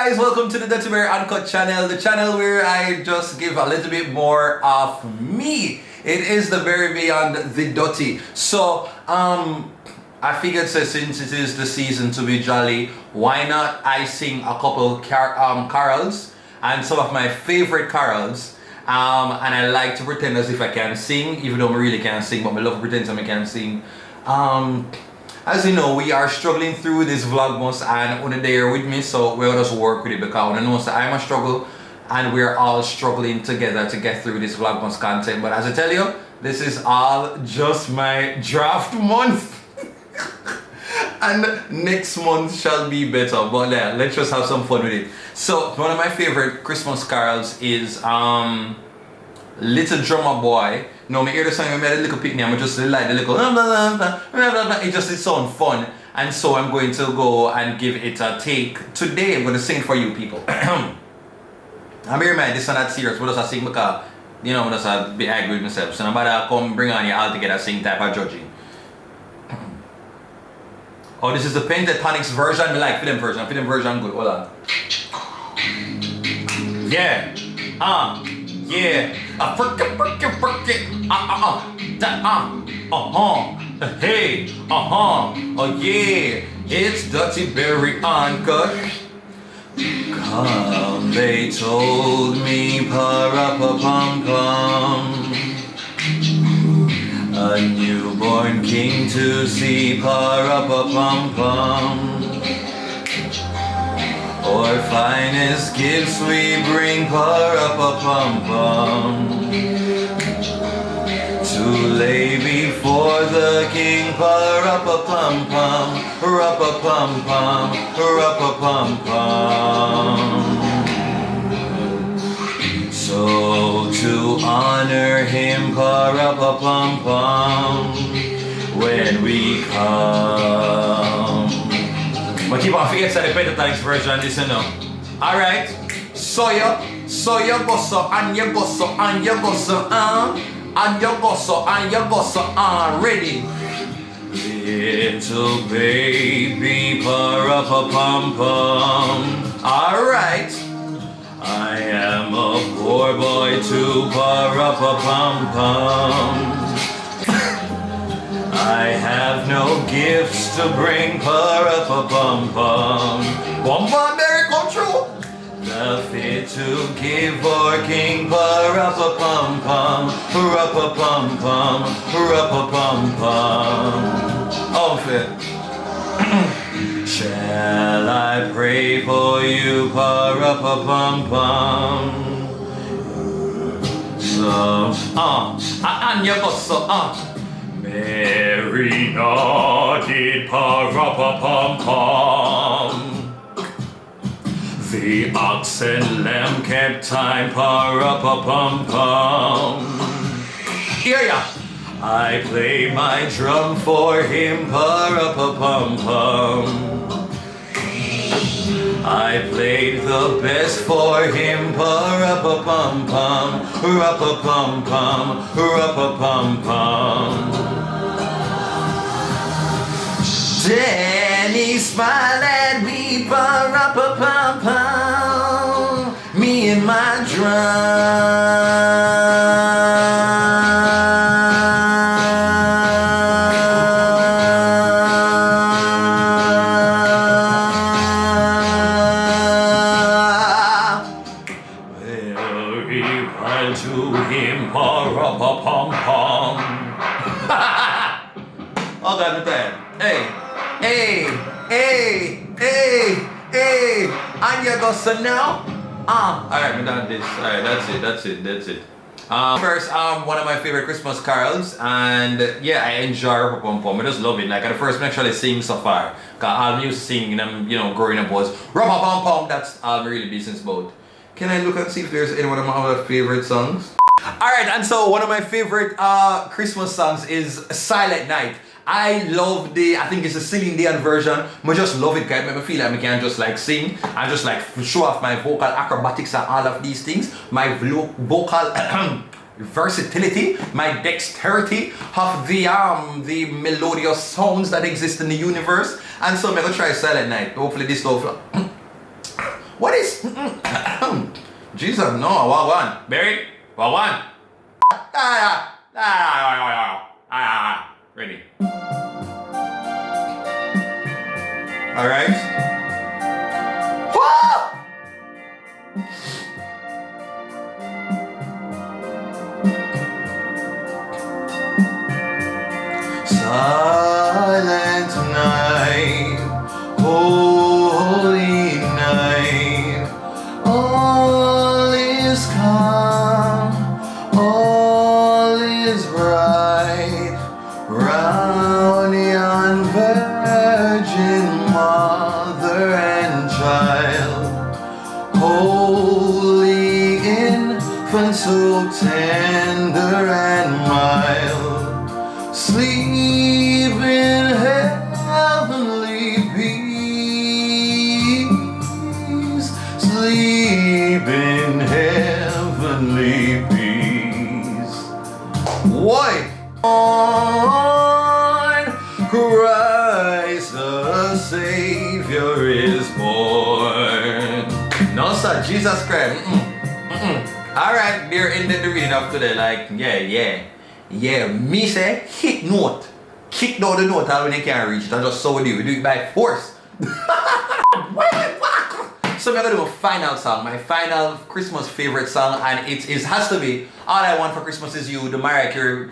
guys, welcome to the Dirty Bear Uncut channel, the channel where I just give a little bit more of me. It is the very beyond the dirty. So, I figured since it is the season to be jolly, why not I sing a couple carols and some of my favorite carols. And I like to pretend as if I can sing, even though I really can't sing, but I love pretending I can sing. As you know, we are struggling through this vlogmas and on there with me, so we'll just work with it because I know that I'm a struggle and we're all struggling together to get through this vlogmas content. But as I tell you, this is all just my draft month. And next month shall be better, but yeah, let's just have some fun with it. So one of my favorite Christmas carols is Little Drummer Boy. No, I hear the song, I made a little pitney, I'm just like the little it just sounds fun. And so I'm going to go and give it a take. Today I'm going to sing for you people. I'm here man, this is not serious, but I sing because you know I'm just a bit angry with myself. So I'm about to come bring on you all together sing type of judging. Oh, this is the Pentatonix version. I like film version. Film version good. Hold on. Yeah. Yeah. Hey. Oh yeah. It's Dirty Berry Uncut. Come, they told me, pa-ra-pa-pum-pum. A newborn king to see, pa-ra-pa-pum-pum. Our finest gifts we bring, pa-ra-pa-pum-pum. To lay before the king, pa-ra-pa-pum-pum, ra-pa-pum-pum, ra-pa-pum-pum. So to honor him, pa-ra-pa-pum-pum, when we come. But keep on forgetting the Pentatonix version, listen now. Alright, so you go so, and you go so, and you go so, and you go so, and you go so, ready. Little baby, pa-ra-pa-pum-pum. Alright. I am a poor boy too, pa-ra-pa-pum-pum. I have no gifts to bring, pa-ra-pa-pum-pum. One more Mary go true. The fit to give our king, pa-ra-pa-pum-pum, ra-pa-pum-pum, ra-pa-pum-pum. Oh, fit. Shall I pray for you, pa-ra-pa-pum-pum? So, and you go so, Mary nodded, pa-ra-pa-pum-pum. The ox and lamb kept time, pa-ra-pa-pum-pum. Here ya! I play my drum for him, pa-ra-pa-pum-pum. I played the best for him, pa-ra-pa-pum-pum, ra-pa-pum-pum, ra-pa-pum-pum. Danny smiled at me, pa-ra-pa-pum-pum, me and my drum. To him, pa-ra-pa-pum-pum. Oh God, with that. Hey, and you go so now. Alright, we done this. Alright, that's it. First, one of my favorite Christmas carols, and yeah, I enjoy Ra-pa-pum-pum. I just love it. Like at the first, I actually sing so far. Cause I'm used to singing them, you know, growing up was Ra-pa-pum-pum. That's all really business about. Can I look and see if there's any one of my other favorite songs? Alright, and so one of my favorite Christmas songs is Silent Night. I love I think it's a Celine Dion version. I just love it, guys. Make me feel like I can just like sing and just like show off my vocal acrobatics and all of these things. My vocal versatility, my dexterity of the melodious sounds that exist in the universe. And so I'm gonna try Silent Night. Hopefully this stuff What is Jesus? No, what one? Barry, what one? Ready. All right. Silent night, holy night, all is calm, all is right, round yon virgin mother and child, holy infant so tender and mild. Sleep in heavenly peace. Sleep in heavenly peace. Why? On Christ the Savior is born. No, sir, Jesus Christ. Alright, we're ended the reading of today. Like, yeah, me say hit note. Kick down the note when you can't reach it. And just so we do it by force. So we're gonna do a final song, my final Christmas favorite song, and it has to be All I Want for Christmas Is You, the Mariah Carey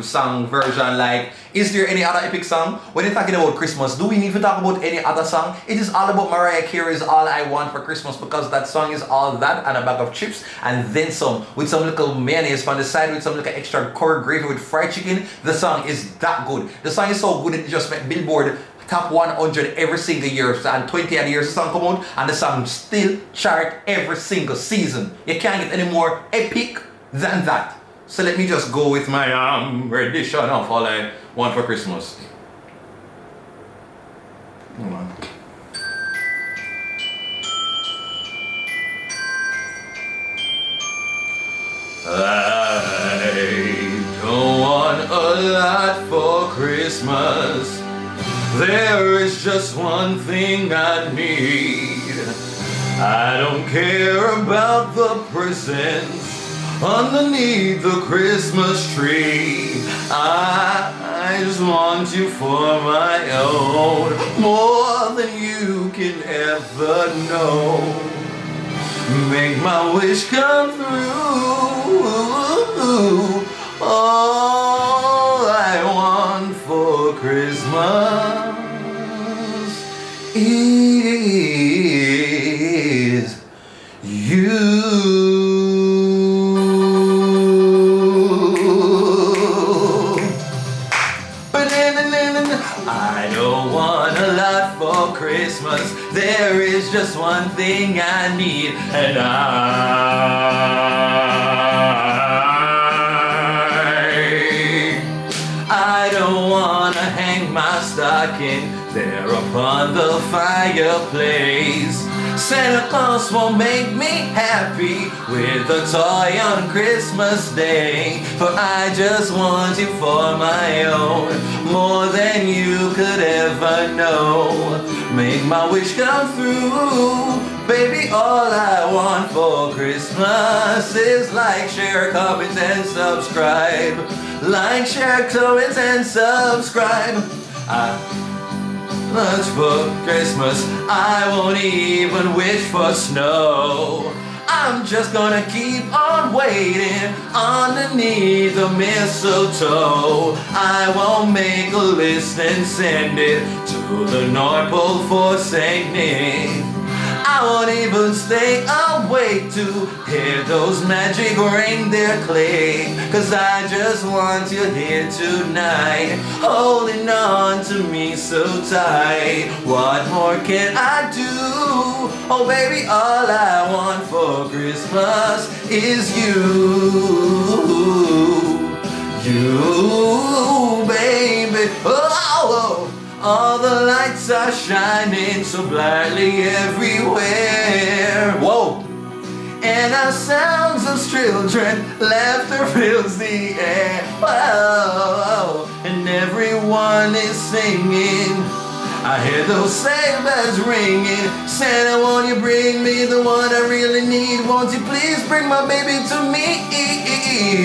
song version. Like, is there any other epic song? When you're talking about Christmas, do we need to talk about any other song? It is all about Mariah Carey's All I Want for Christmas, because that song is all that and a bag of chips and then some, with some little mayonnaise on the side, with some little extra corned gravy with fried chicken. The song is that good. The song is so good it just made Billboard top 100 every single year, and 20 odd years the song come out and the song still chart every single season. You can't get any more epic than that. So let me just go with my rendition of All I Want for Christmas. Hold on. I don't want a lot for Christmas. There is just one thing I need. I don't care about the presents underneath the Christmas tree. I just want you for my own, more than you can ever know. Make my wish come through. All I want for Christmas is you. I don't want a lot for Christmas. There is just one thing I need, and I don't wanna hang my stocking there upon the fireplace. Santa Claus won't make me happy with a toy on Christmas Day. For I just want you for my own, more than you could ever know. Make my wish come through. Baby, all I want for Christmas is like, share, comment, and subscribe. Like, share, comment, and subscribe. Much for Christmas, I won't even wish for snow. I'm just gonna keep on waiting underneath the mistletoe. I won't make a list and send it to the North Pole for Saint Nick. I won't even stay awake to hear those magic reindeer click, 'cause I just want you here tonight, holding on to me so tight. What more can I do? Oh baby, all I want for Christmas is you. You, baby. Oh. All the lights are shining so brightly everywhere. Whoa! And our sounds of children, laughter fills the air. Whoa! And everyone is singing I hear those sleigh bells ringing. Santa, won't you bring me the one I really need? Won't you please bring my baby to me?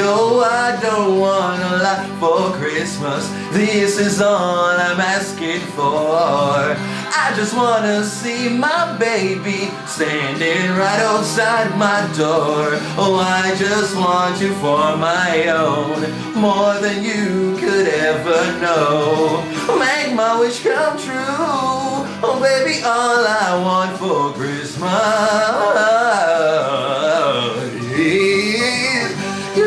Oh, I don't want a lot for Christmas. This is all I'm asking for. I just wanna see my baby standing right outside my door. Oh, I just want you for my own, more than you could ever know. Make my wish come true. Oh, baby, all I want for Christmas is you.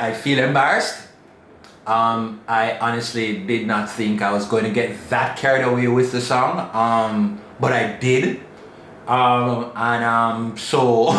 I feel embarrassed. I honestly did not think I was going to get that carried away with the song, but I did. So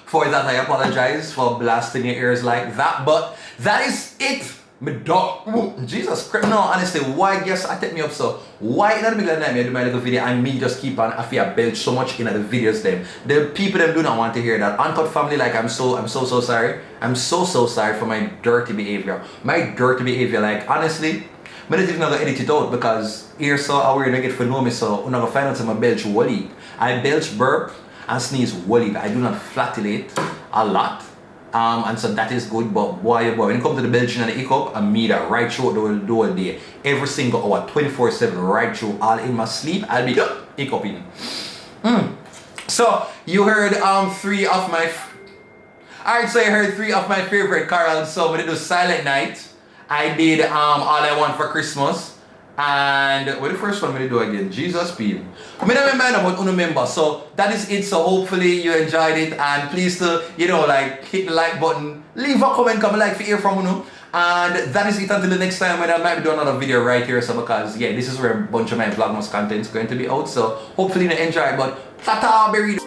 for that I apologize for blasting your ears like that, but that is it. Me dog. Jesus Christ. No, honestly, why guess I take me up so? Why in the middle of the night I do my little video and me just keep on I feel belch so much in the videos them. The people them do not want to hear that. Uncut family, like I'm so sorry. I'm so sorry for my dirty behavior. My dirty behavior, like honestly, I don't even gonna edit it out because here so how we're gonna get for know me, so I'm gonna find out my belch wally. I belch, burp and sneeze wally. I do not flatulate a lot. And so that is good, but boy, when it comes to the belching and the hiccup, I mean that right through the whole day. Every single hour, 24/7, right through, all in my sleep, I'll be hiccuping. So you heard three of my alright, so you heard three of my favorite carols. So we did Silent Night. I did All I Want for Christmas. And what the first one we do again? Jesus Peel. I mean, I remember about Uno member. So that is it. So hopefully you enjoyed it, and please to like hit the like button, leave a comment, come like to hear from Uno. And that is it until the next time when I might be doing another video right here. So because yeah, this is where a bunch of my Vlogmas content is going to be out. So hopefully you enjoy. But tata berry.